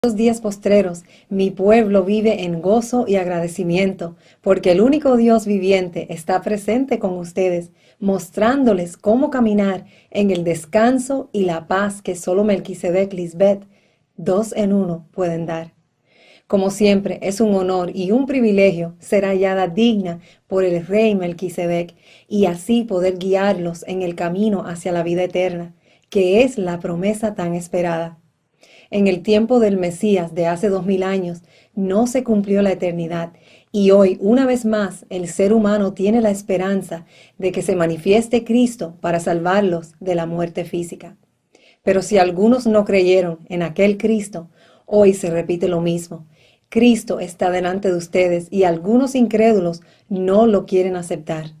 Los días postreros, mi pueblo vive en gozo y agradecimiento, porque el único Dios viviente está presente con ustedes, mostrándoles cómo caminar en el descanso y la paz que solo Melquisedec Lisbeth, dos en uno, pueden dar. Como siempre, es un honor y un privilegio ser hallada digna por el rey Melquisedec y así poder guiarlos en el camino hacia la vida eterna, que es la promesa tan esperada. En el tiempo del Mesías de hace 2000 años no se cumplió la eternidad y hoy, una vez más, el ser humano tiene la esperanza de que se manifieste Cristo para salvarlos de la muerte física. Pero si algunos no creyeron en aquel Cristo, hoy se repite lo mismo. Cristo está delante de ustedes y algunos incrédulos no lo quieren aceptar.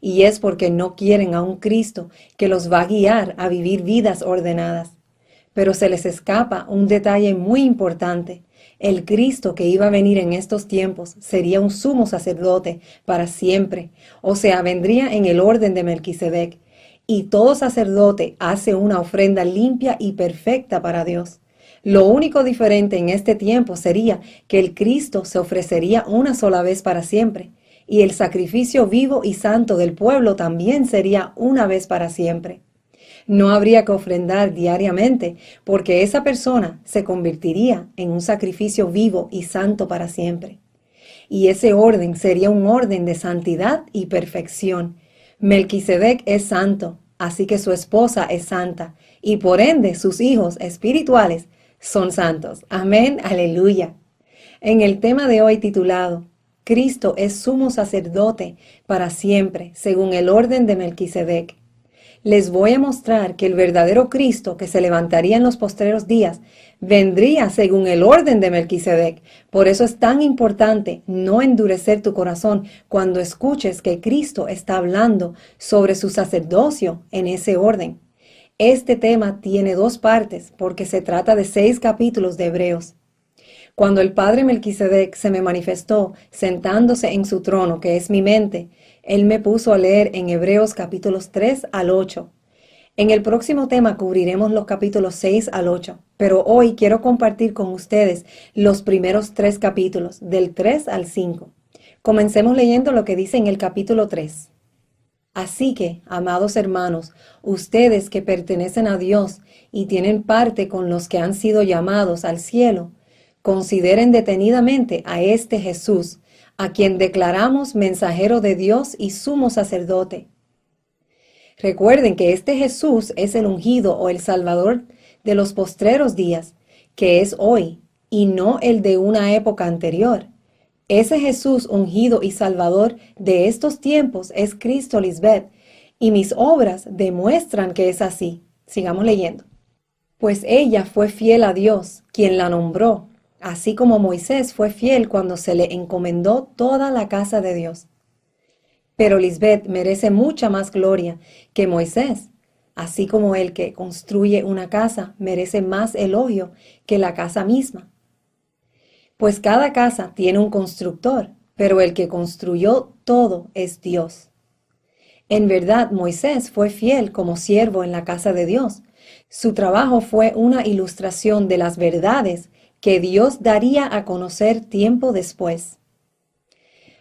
Y es porque no quieren a un Cristo que los va a guiar a vivir vidas ordenadas. Pero se les escapa un detalle muy importante. El Cristo que iba a venir en estos tiempos sería un sumo sacerdote para siempre, o sea, vendría en el orden de Melquisedec, y todo sacerdote hace una ofrenda limpia y perfecta para Dios. Lo único diferente en este tiempo sería que el Cristo se ofrecería una sola vez para siempre, y el sacrificio vivo y santo del pueblo también sería una vez para siempre. No habría que ofrendar diariamente, porque esa persona se convertiría en un sacrificio vivo y santo para siempre. Y ese orden sería un orden de santidad y perfección. Melquisedec es santo, así que su esposa es santa, y por ende sus hijos espirituales son santos. Amén, aleluya. En el tema de hoy titulado, Cristo es sumo sacerdote para siempre, según el orden de Melquisedec. Les voy a mostrar que el verdadero Cristo que se levantaría en los postreros días vendría según el orden de Melquisedec. Por eso es tan importante no endurecer tu corazón cuando escuches que Cristo está hablando sobre su sacerdocio en ese orden. Este tema tiene dos partes porque se trata de 6 capítulos de Hebreos. Cuando el Padre Melquisedec se me manifestó sentándose en su trono, que es mi mente, Él me puso a leer en Hebreos capítulos 3 al 8. En el próximo tema cubriremos los capítulos 6 al 8, pero hoy quiero compartir con ustedes los primeros 3 capítulos, del 3 al 5. Comencemos leyendo lo que dice en el capítulo 3. Así que, amados hermanos, ustedes que pertenecen a Dios y tienen parte con los que han sido llamados al cielo, consideren detenidamente a este Jesús, a quien declaramos mensajero de Dios y sumo sacerdote. Recuerden que este Jesús es el ungido o el Salvador de los postreros días, que es hoy, y no el de una época anterior. Ese Jesús ungido y Salvador de estos tiempos es Cristo Lisbeth, y mis obras demuestran que es así. Sigamos leyendo. Pues ella fue fiel a Dios, quien la nombró, así como Moisés fue fiel cuando se le encomendó toda la casa de Dios. Pero Lisbeth merece mucha más gloria que Moisés, así como el que construye una casa merece más elogio que la casa misma. Pues cada casa tiene un constructor, pero el que construyó todo es Dios. En verdad, Moisés fue fiel como siervo en la casa de Dios. Su trabajo fue una ilustración de las verdades que Dios daría a conocer tiempo después.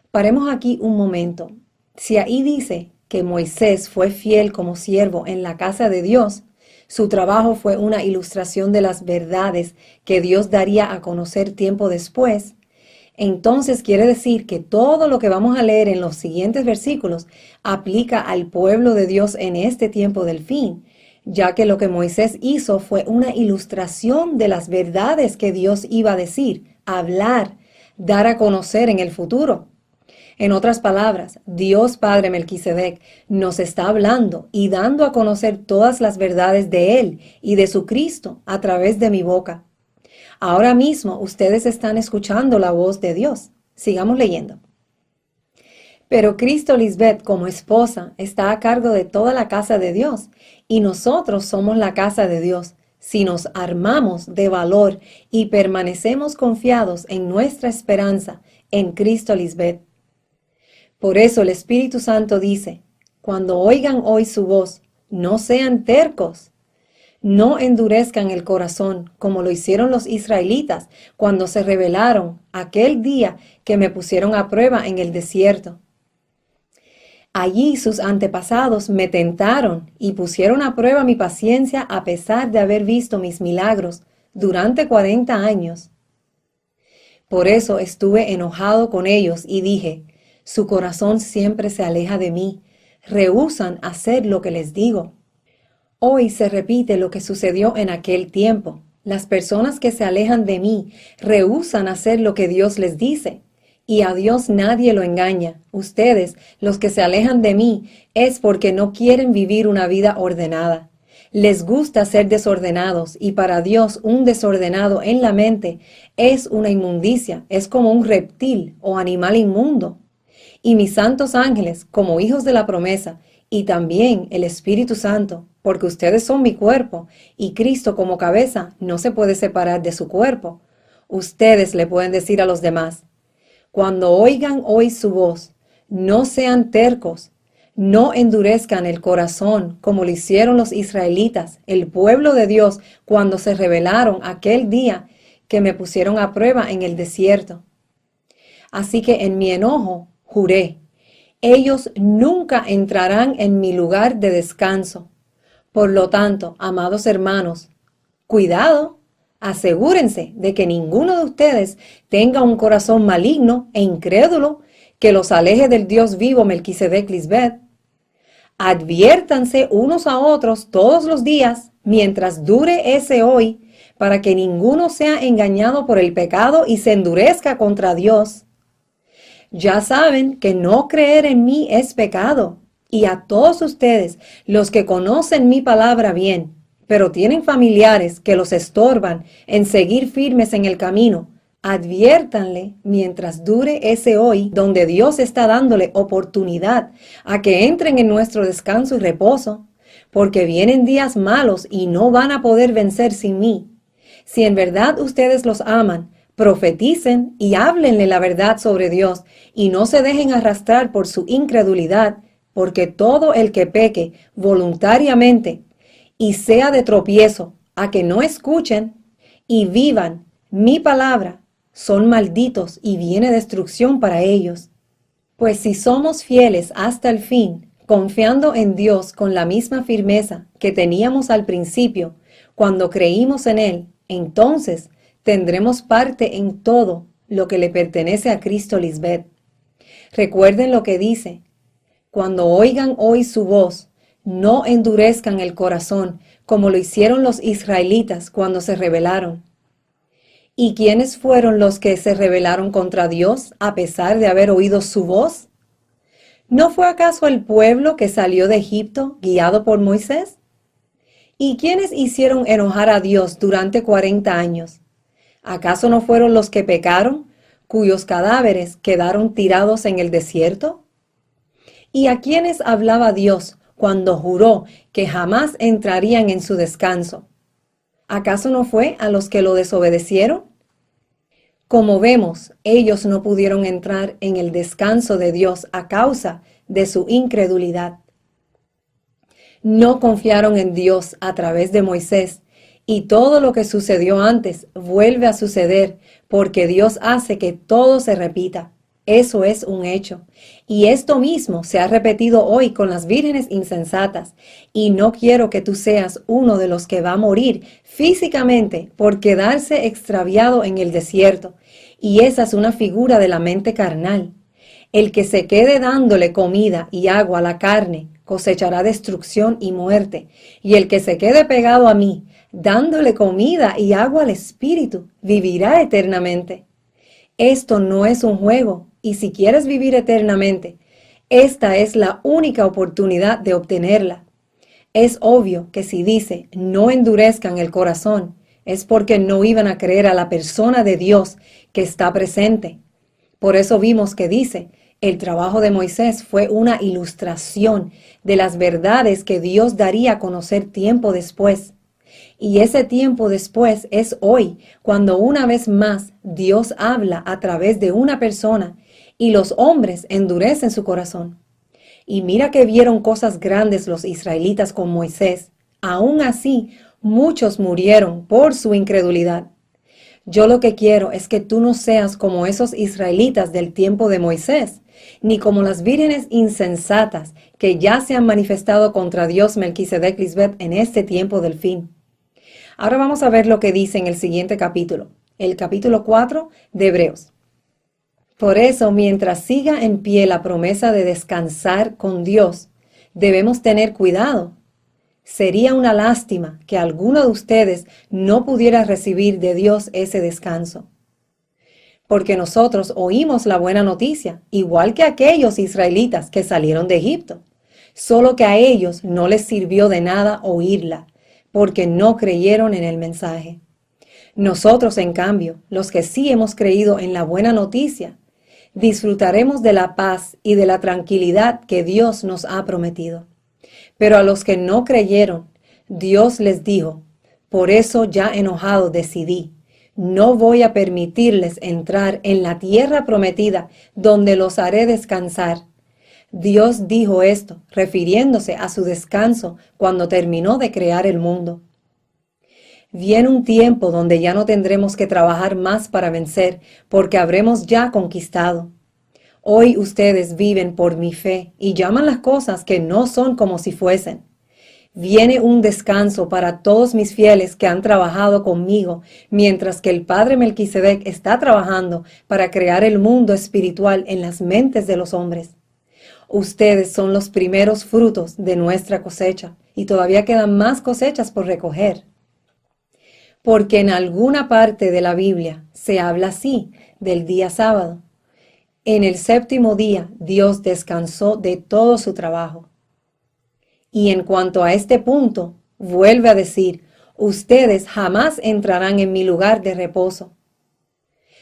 Paremos aquí un momento. Si ahí dice que Moisés fue fiel como siervo en la casa de Dios, su trabajo fue una ilustración de las verdades que Dios daría a conocer tiempo después, entonces quiere decir que todo lo que vamos a leer en los siguientes versículos aplica al pueblo de Dios en este tiempo del fin, ya que lo que Moisés hizo fue una ilustración de las verdades que Dios iba a decir, hablar, dar a conocer en el futuro. En otras palabras, Dios Padre Melquisedec nos está hablando y dando a conocer todas las verdades de Él y de su Cristo a través de mi boca. Ahora mismo ustedes están escuchando la voz de Dios. Sigamos leyendo. Pero Cristo Lisbeth como esposa está a cargo de toda la casa de Dios y nosotros somos la casa de Dios si nos armamos de valor y permanecemos confiados en nuestra esperanza en Cristo Lisbeth. Por eso el Espíritu Santo dice, cuando oigan hoy su voz, no sean tercos. No endurezcan el corazón como lo hicieron los israelitas cuando se rebelaron aquel día que me pusieron a prueba en el desierto. Allí sus antepasados me tentaron y pusieron a prueba mi paciencia a pesar de haber visto mis milagros durante 40 años. Por eso estuve enojado con ellos y dije, su corazón siempre se aleja de mí, rehúsan hacer lo que les digo. Hoy se repite lo que sucedió en aquel tiempo. Las personas que se alejan de mí rehúsan hacer lo que Dios les dice. Y a Dios nadie lo engaña. Ustedes, los que se alejan de mí, es porque no quieren vivir una vida ordenada. Les gusta ser desordenados y para Dios un desordenado en la mente es una inmundicia, es como un reptil o animal inmundo. Y mis santos ángeles, como hijos de la promesa, y también el Espíritu Santo, porque ustedes son mi cuerpo, y Cristo como cabeza no se puede separar de su cuerpo. Ustedes le pueden decir a los demás, cuando oigan hoy su voz, no sean tercos, no endurezcan el corazón como lo hicieron los israelitas, el pueblo de Dios, cuando se rebelaron aquel día que me pusieron a prueba en el desierto. Así que en mi enojo juré, ellos nunca entrarán en mi lugar de descanso. Por lo tanto, amados hermanos, cuidado, asegúrense de que ninguno de ustedes tenga un corazón maligno e incrédulo que los aleje del Dios vivo Melquisedec Lisbeth. Adviértanse unos a otros todos los días mientras dure ese hoy, para que ninguno sea engañado por el pecado y se endurezca contra Dios. Ya saben que no creer en mí es pecado, y a todos ustedes, los que conocen mi palabra bien, pero tienen familiares que los estorban en seguir firmes en el camino, adviértanle mientras dure ese hoy donde Dios está dándole oportunidad a que entren en nuestro descanso y reposo, porque vienen días malos y no van a poder vencer sin mí. Si en verdad ustedes los aman, profeticen y háblenle la verdad sobre Dios y no se dejen arrastrar por su incredulidad, porque todo el que peque voluntariamente y sea de tropiezo a que no escuchen y vivan mi palabra, son malditos y viene destrucción para ellos. Pues si somos fieles hasta el fin, confiando en Dios con la misma firmeza que teníamos al principio, cuando creímos en Él, entonces tendremos parte en todo lo que le pertenece a Cristo Lisbeth. Recuerden lo que dice, cuando oigan hoy su voz, no endurezcan el corazón como lo hicieron los israelitas cuando se rebelaron. ¿Y quiénes fueron los que se rebelaron contra Dios a pesar de haber oído su voz? ¿No fue acaso el pueblo que salió de Egipto guiado por Moisés? ¿Y quiénes hicieron enojar a Dios durante 40 años? ¿Acaso no fueron los que pecaron, cuyos cadáveres quedaron tirados en el desierto? ¿Y a quiénes hablaba Dios cuando juró que jamás entrarían en su descanso? ¿Acaso no fue a los que lo desobedecieron? Como vemos, ellos no pudieron entrar en el descanso de Dios a causa de su incredulidad. No confiaron en Dios a través de Moisés, y todo lo que sucedió antes vuelve a suceder porque Dios hace que todo se repita. Eso es un hecho. Y esto mismo se ha repetido hoy con las vírgenes insensatas. Y no quiero que tú seas uno de los que va a morir físicamente por quedarse extraviado en el desierto. Y esa es una figura de la mente carnal. El que se quede dándole comida y agua a la carne cosechará destrucción y muerte. Y el que se quede pegado a mí, dándole comida y agua al Espíritu, vivirá eternamente. Esto no es un juego. Y si quieres vivir eternamente, esta es la única oportunidad de obtenerla. Es obvio que si dice, no endurezcan el corazón, es porque no iban a creer a la persona de Dios que está presente. Por eso vimos que dice, el trabajo de Moisés fue una ilustración de las verdades que Dios daría a conocer tiempo después. Y ese tiempo después es hoy, cuando una vez más Dios habla a través de una persona y los hombres endurecen su corazón. Y mira que vieron cosas grandes los israelitas con Moisés. Aún así, Muchos murieron por su incredulidad. Yo lo que quiero es que tú no seas como esos israelitas del tiempo de Moisés, ni como las vírgenes insensatas que ya se han manifestado contra Dios Melquisedec Lisbeth en este tiempo del fin. Ahora vamos a ver lo que dice en el siguiente capítulo, el capítulo 4 de Hebreos. Por eso, mientras siga en pie la promesa de descansar con Dios, debemos tener cuidado. Sería una lástima que alguno de ustedes no pudiera recibir de Dios ese descanso. Porque nosotros oímos la buena noticia, igual que aquellos israelitas que salieron de Egipto, solo que a ellos no les sirvió de nada oírla, porque no creyeron en el mensaje. Nosotros, en cambio, los que sí hemos creído en la buena noticia, disfrutaremos de la paz y de la tranquilidad que Dios nos ha prometido. Pero a los que no creyeron, Dios les dijo, por eso ya enojado decidí, no voy a permitirles entrar en la tierra prometida donde los haré descansar. Dios dijo esto, refiriéndose a su descanso cuando terminó de crear el mundo. Viene un tiempo donde ya no tendremos que trabajar más para vencer, porque habremos ya conquistado. Hoy ustedes viven por mi fe y llaman las cosas que no son como si fuesen. Viene un descanso para todos mis fieles que han trabajado conmigo, mientras que el Padre Melquisedec está trabajando para crear el mundo espiritual en las mentes de los hombres. Ustedes son los primeros frutos de nuestra cosecha y todavía quedan más cosechas por recoger. Porque en alguna parte de la Biblia se habla así del día sábado. En el séptimo día Dios descansó de todo su trabajo. Y en cuanto a este punto, vuelve a decir, ustedes jamás entrarán en mi lugar de reposo.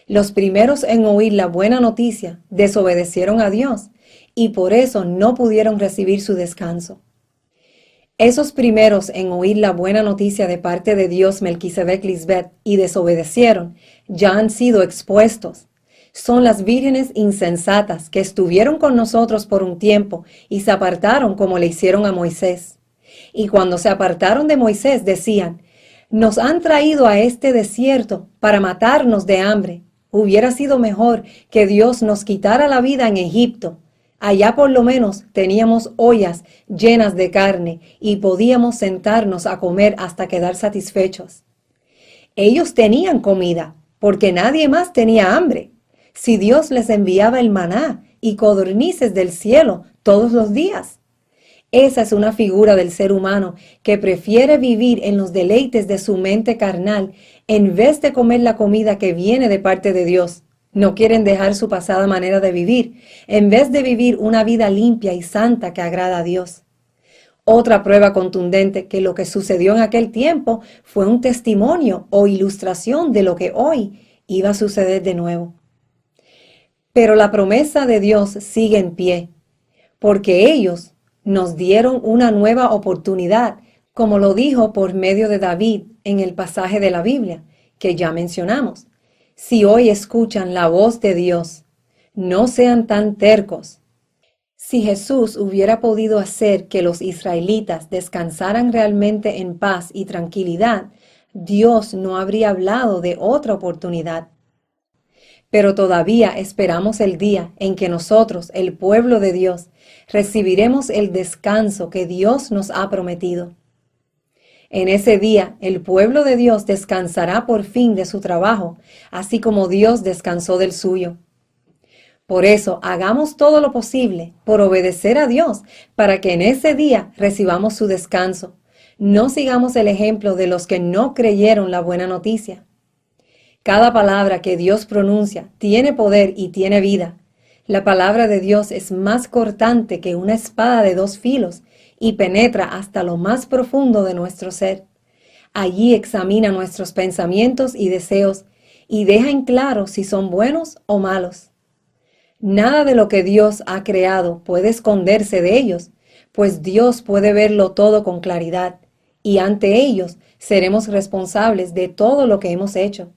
Los primeros en oír la buena noticia desobedecieron a Dios y por eso no pudieron recibir su descanso. Esos primeros en oír la buena noticia de parte de Dios Melquisedec Lisbeth y desobedecieron, ya han sido expuestos. Son las vírgenes insensatas que estuvieron con nosotros por un tiempo y se apartaron como le hicieron a Moisés. Y cuando se apartaron de Moisés decían, nos han traído a este desierto para matarnos de hambre. Hubiera sido mejor que Dios nos quitara la vida en Egipto. Allá por lo menos teníamos ollas llenas de carne y podíamos sentarnos a comer hasta quedar satisfechos. Ellos tenían comida porque nadie más tenía hambre. Si Dios les enviaba el maná y codornices del cielo todos los días. Esa es una figura del ser humano que prefiere vivir en los deleites de su mente carnal en vez de comer la comida que viene de parte de Dios. No quieren dejar su pasada manera de vivir, en vez de vivir una vida limpia y santa que agrada a Dios. Otra prueba contundente que lo que sucedió en aquel tiempo fue un testimonio o ilustración de lo que hoy iba a suceder de nuevo. Pero la promesa de Dios sigue en pie, porque ellos nos dieron una nueva oportunidad, como lo dijo por medio de David en el pasaje de la Biblia, que ya mencionamos. Si hoy escuchan la voz de Dios, no sean tan tercos. Si Jesús hubiera podido hacer que los israelitas descansaran realmente en paz y tranquilidad, Dios no habría hablado de otra oportunidad. Pero todavía esperamos el día en que nosotros, el pueblo de Dios, recibiremos el descanso que Dios nos ha prometido. En ese día, el pueblo de Dios descansará por fin de su trabajo, así como Dios descansó del suyo. Por eso, hagamos todo lo posible por obedecer a Dios, para que en ese día recibamos su descanso. No sigamos el ejemplo de los que no creyeron la buena noticia. Cada palabra que Dios pronuncia tiene poder y tiene vida. La palabra de Dios es más cortante que una espada de 2 filos y penetra hasta lo más profundo de nuestro ser. Allí examina nuestros pensamientos y deseos y deja en claro si son buenos o malos. Nada de lo que Dios ha creado puede esconderse de ellos, pues Dios puede verlo todo con claridad y ante ellos seremos responsables de todo lo que hemos hecho.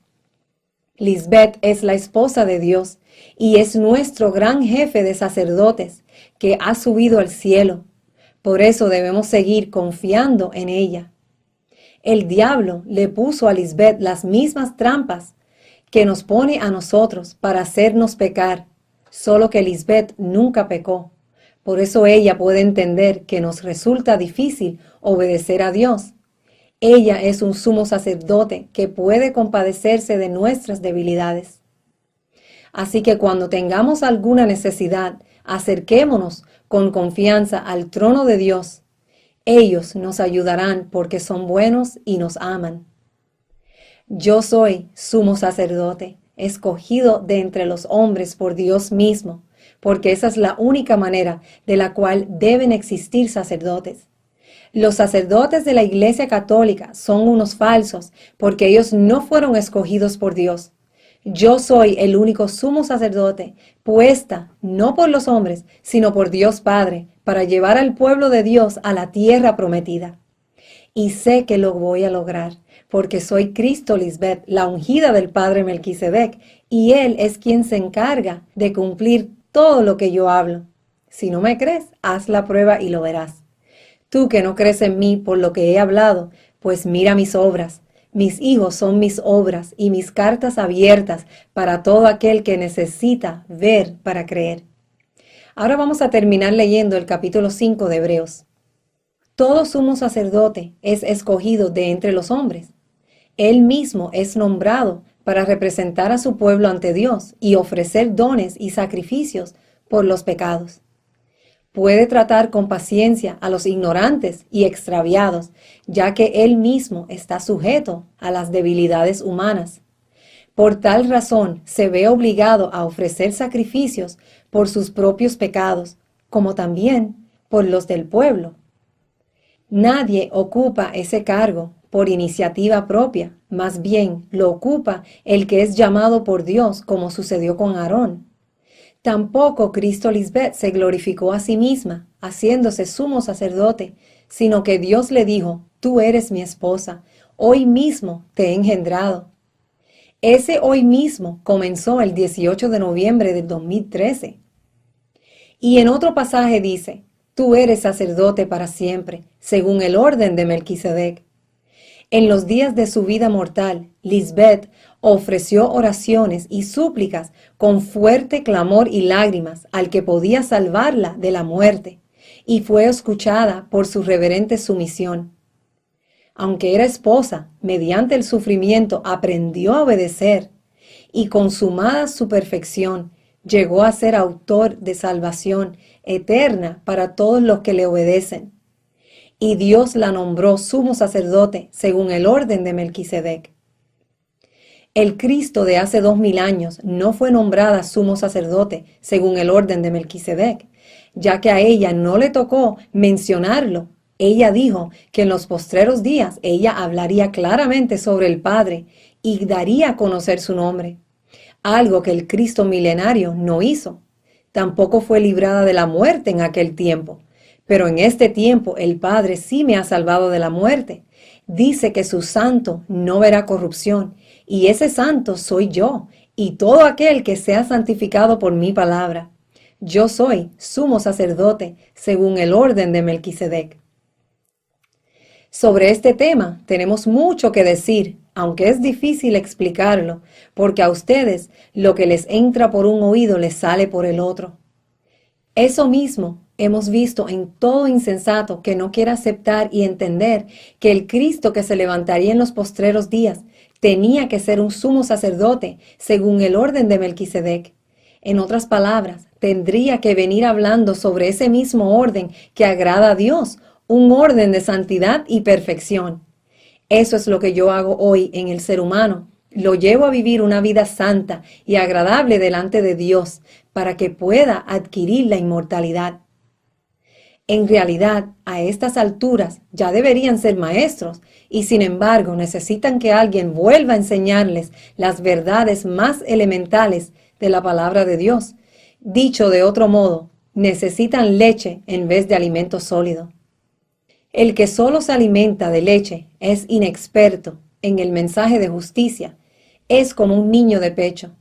Lisbeth es la esposa de Dios y es nuestro gran jefe de sacerdotes que ha subido al cielo. Por eso debemos seguir confiando en ella. El diablo le puso a Lisbeth las mismas trampas que nos pone a nosotros para hacernos pecar, solo que Lisbeth nunca pecó. Por eso ella puede entender que nos resulta difícil obedecer a Dios. Ella es un sumo sacerdote que puede compadecerse de nuestras debilidades. Así que cuando tengamos alguna necesidad, acerquémonos con confianza al trono de Dios. Ellos nos ayudarán porque son buenos y nos aman. Yo soy sumo sacerdote, escogido de entre los hombres por Dios mismo, porque esa es la única manera de la cual deben existir sacerdotes. Los sacerdotes de la Iglesia Católica son unos falsos, porque ellos no fueron escogidos por Dios. Yo soy el único sumo sacerdote, puesta no por los hombres, sino por Dios Padre, para llevar al pueblo de Dios a la tierra prometida. Y sé que lo voy a lograr, porque soy Cristo Lisbeth, la ungida del Padre Melquisedec, y Él es quien se encarga de cumplir todo lo que yo hablo. Si no me crees, haz la prueba y lo verás. Tú que no crees en mí por lo que he hablado, pues mira mis obras. Mis hijos son mis obras y mis cartas abiertas para todo aquel que necesita ver para creer. Ahora vamos a terminar leyendo el capítulo 5 de Hebreos. Todo sumo sacerdote es escogido de entre los hombres. Él mismo es nombrado para representar a su pueblo ante Dios y ofrecer dones y sacrificios por los pecados. Puede tratar con paciencia a los ignorantes y extraviados, ya que él mismo está sujeto a las debilidades humanas. Por tal razón se ve obligado a ofrecer sacrificios por sus propios pecados, como también por los del pueblo. Nadie ocupa ese cargo por iniciativa propia, más bien lo ocupa el que es llamado por Dios, como sucedió con Aarón. Tampoco Cristo Lisbeth se glorificó a sí misma, haciéndose sumo sacerdote, sino que Dios le dijo: tú eres mi esposa, hoy mismo te he engendrado. Ese hoy mismo comenzó el 18 de noviembre del 2013. Y en otro pasaje dice: tú eres sacerdote para siempre, según el orden de Melquisedec. En los días de su vida mortal, Lisbeth ofreció oraciones y súplicas con fuerte clamor y lágrimas al que podía salvarla de la muerte, y fue escuchada por su reverente sumisión. Aunque era esposa, mediante el sufrimiento aprendió a obedecer, y consumada su perfección, llegó a ser autor de salvación eterna para todos los que le obedecen. Y Dios la nombró sumo sacerdote según el orden de Melquisedec. El Cristo de hace 2000 años no fue nombrada sumo sacerdote según el orden de Melquisedec, ya que a ella no le tocó mencionarlo. Ella dijo que en los postreros días ella hablaría claramente sobre el Padre y daría a conocer su nombre, algo que el Cristo milenario no hizo. Tampoco fue librada de la muerte en aquel tiempo. Pero en este tiempo el Padre sí me ha salvado de la muerte. Dice que su santo no verá corrupción, y ese santo soy yo, y todo aquel que sea santificado por mi palabra. Yo soy sumo sacerdote, según el orden de Melquisedec. Sobre este tema tenemos mucho que decir, aunque es difícil explicarlo, porque a ustedes lo que les entra por un oído les sale por el otro. Eso mismo hemos visto en todo insensato que no quiere aceptar y entender que el Cristo que se levantaría en los postreros días tenía que ser un sumo sacerdote según el orden de Melquisedec. En otras palabras, tendría que venir hablando sobre ese mismo orden que agrada a Dios, un orden de santidad y perfección. Eso es lo que yo hago hoy en el ser humano. Lo llevo a vivir una vida santa y agradable delante de Dios para que pueda adquirir la inmortalidad. En realidad, a estas alturas ya deberían ser maestros y sin embargo necesitan que alguien vuelva a enseñarles las verdades más elementales de la palabra de Dios. Dicho de otro modo, necesitan leche en vez de alimento sólido. El que solo se alimenta de leche es inexperto en el mensaje de justicia, es como un niño de pecho.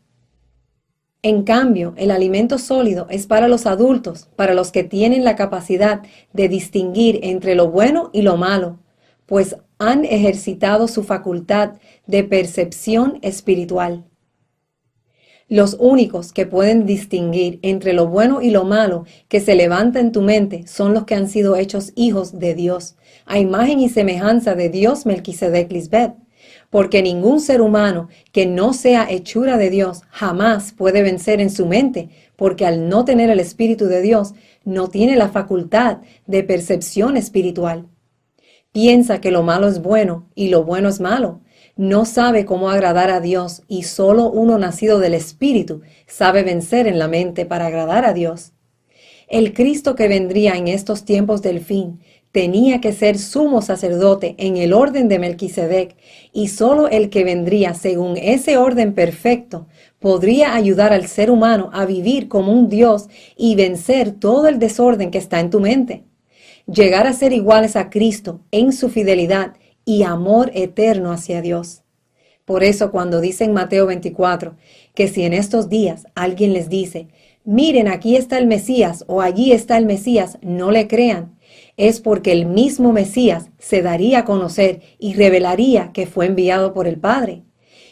En cambio, el alimento sólido es para los adultos, para los que tienen la capacidad de distinguir entre lo bueno y lo malo, pues han ejercitado su facultad de percepción espiritual. Los únicos que pueden distinguir entre lo bueno y lo malo que se levanta en tu mente son los que han sido hechos hijos de Dios, a imagen y semejanza de Dios Melquisedec Lisbeth, porque ningún ser humano que no sea hechura de Dios jamás puede vencer en su mente, porque al no tener el Espíritu de Dios, no tiene la facultad de percepción espiritual. Piensa que lo malo es bueno y lo bueno es malo. No sabe cómo agradar a Dios y solo uno nacido del Espíritu sabe vencer en la mente para agradar a Dios. El Cristo que vendría en estos tiempos del fin tenía que ser sumo sacerdote en el orden de Melquisedec, y solo el que vendría según ese orden perfecto podría ayudar al ser humano a vivir como un Dios y vencer todo el desorden que está en tu mente. Llegar a ser iguales a Cristo en su fidelidad y amor eterno hacia Dios. Por eso cuando dice en Mateo 24 que si en estos días alguien les dice, miren, aquí está el Mesías o allí está el Mesías, no le crean, es porque el mismo Mesías se daría a conocer y revelaría que fue enviado por el Padre.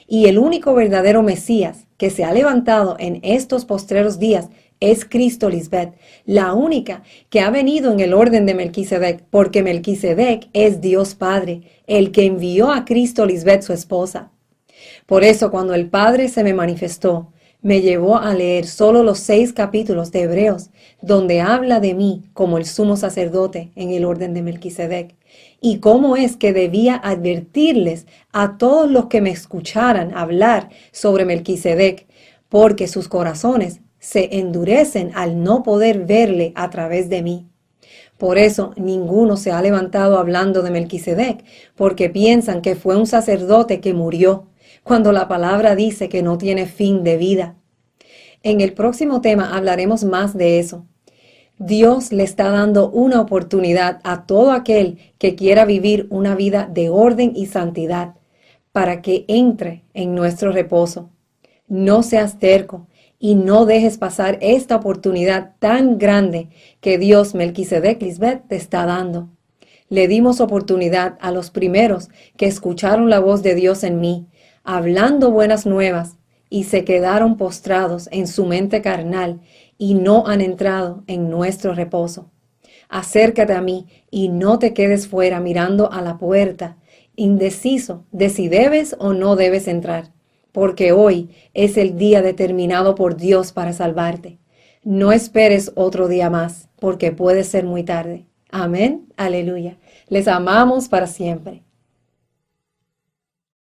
Y el único verdadero Mesías que se ha levantado en estos postreros días es Cristo Lisbeth, la única que ha venido en el orden de Melquisedec, porque Melquisedec es Dios Padre, el que envió a Cristo Lisbeth, su esposa. Por eso, cuando el Padre se me manifestó, me llevó a leer solo los 6 capítulos de Hebreos, donde habla de mí como el sumo sacerdote en el orden de Melquisedec, y cómo es que debía advertirles a todos los que me escucharan hablar sobre Melquisedec, porque sus corazones se endurecen al no poder verle a través de mí. Por eso ninguno se ha levantado hablando de Melquisedec, porque piensan que fue un sacerdote que murió, cuando la palabra dice que no tiene fin de vida. En el próximo tema hablaremos más de eso. Dios le está dando una oportunidad a todo aquel que quiera vivir una vida de orden y santidad, para que entre en nuestro reposo. No seas terco y no dejes pasar esta oportunidad tan grande que Dios Melquisedec Lisbeth te está dando. Le dimos oportunidad a los primeros que escucharon la voz de Dios en mí, hablando buenas nuevas, y se quedaron postrados en su mente carnal y no han entrado en nuestro reposo. Acércate a mí y no te quedes fuera mirando a la puerta, indeciso de si debes o no debes entrar, porque hoy es el día determinado por Dios para salvarte. No esperes otro día más, porque puede ser muy tarde. Amén, aleluya. Les amamos para siempre.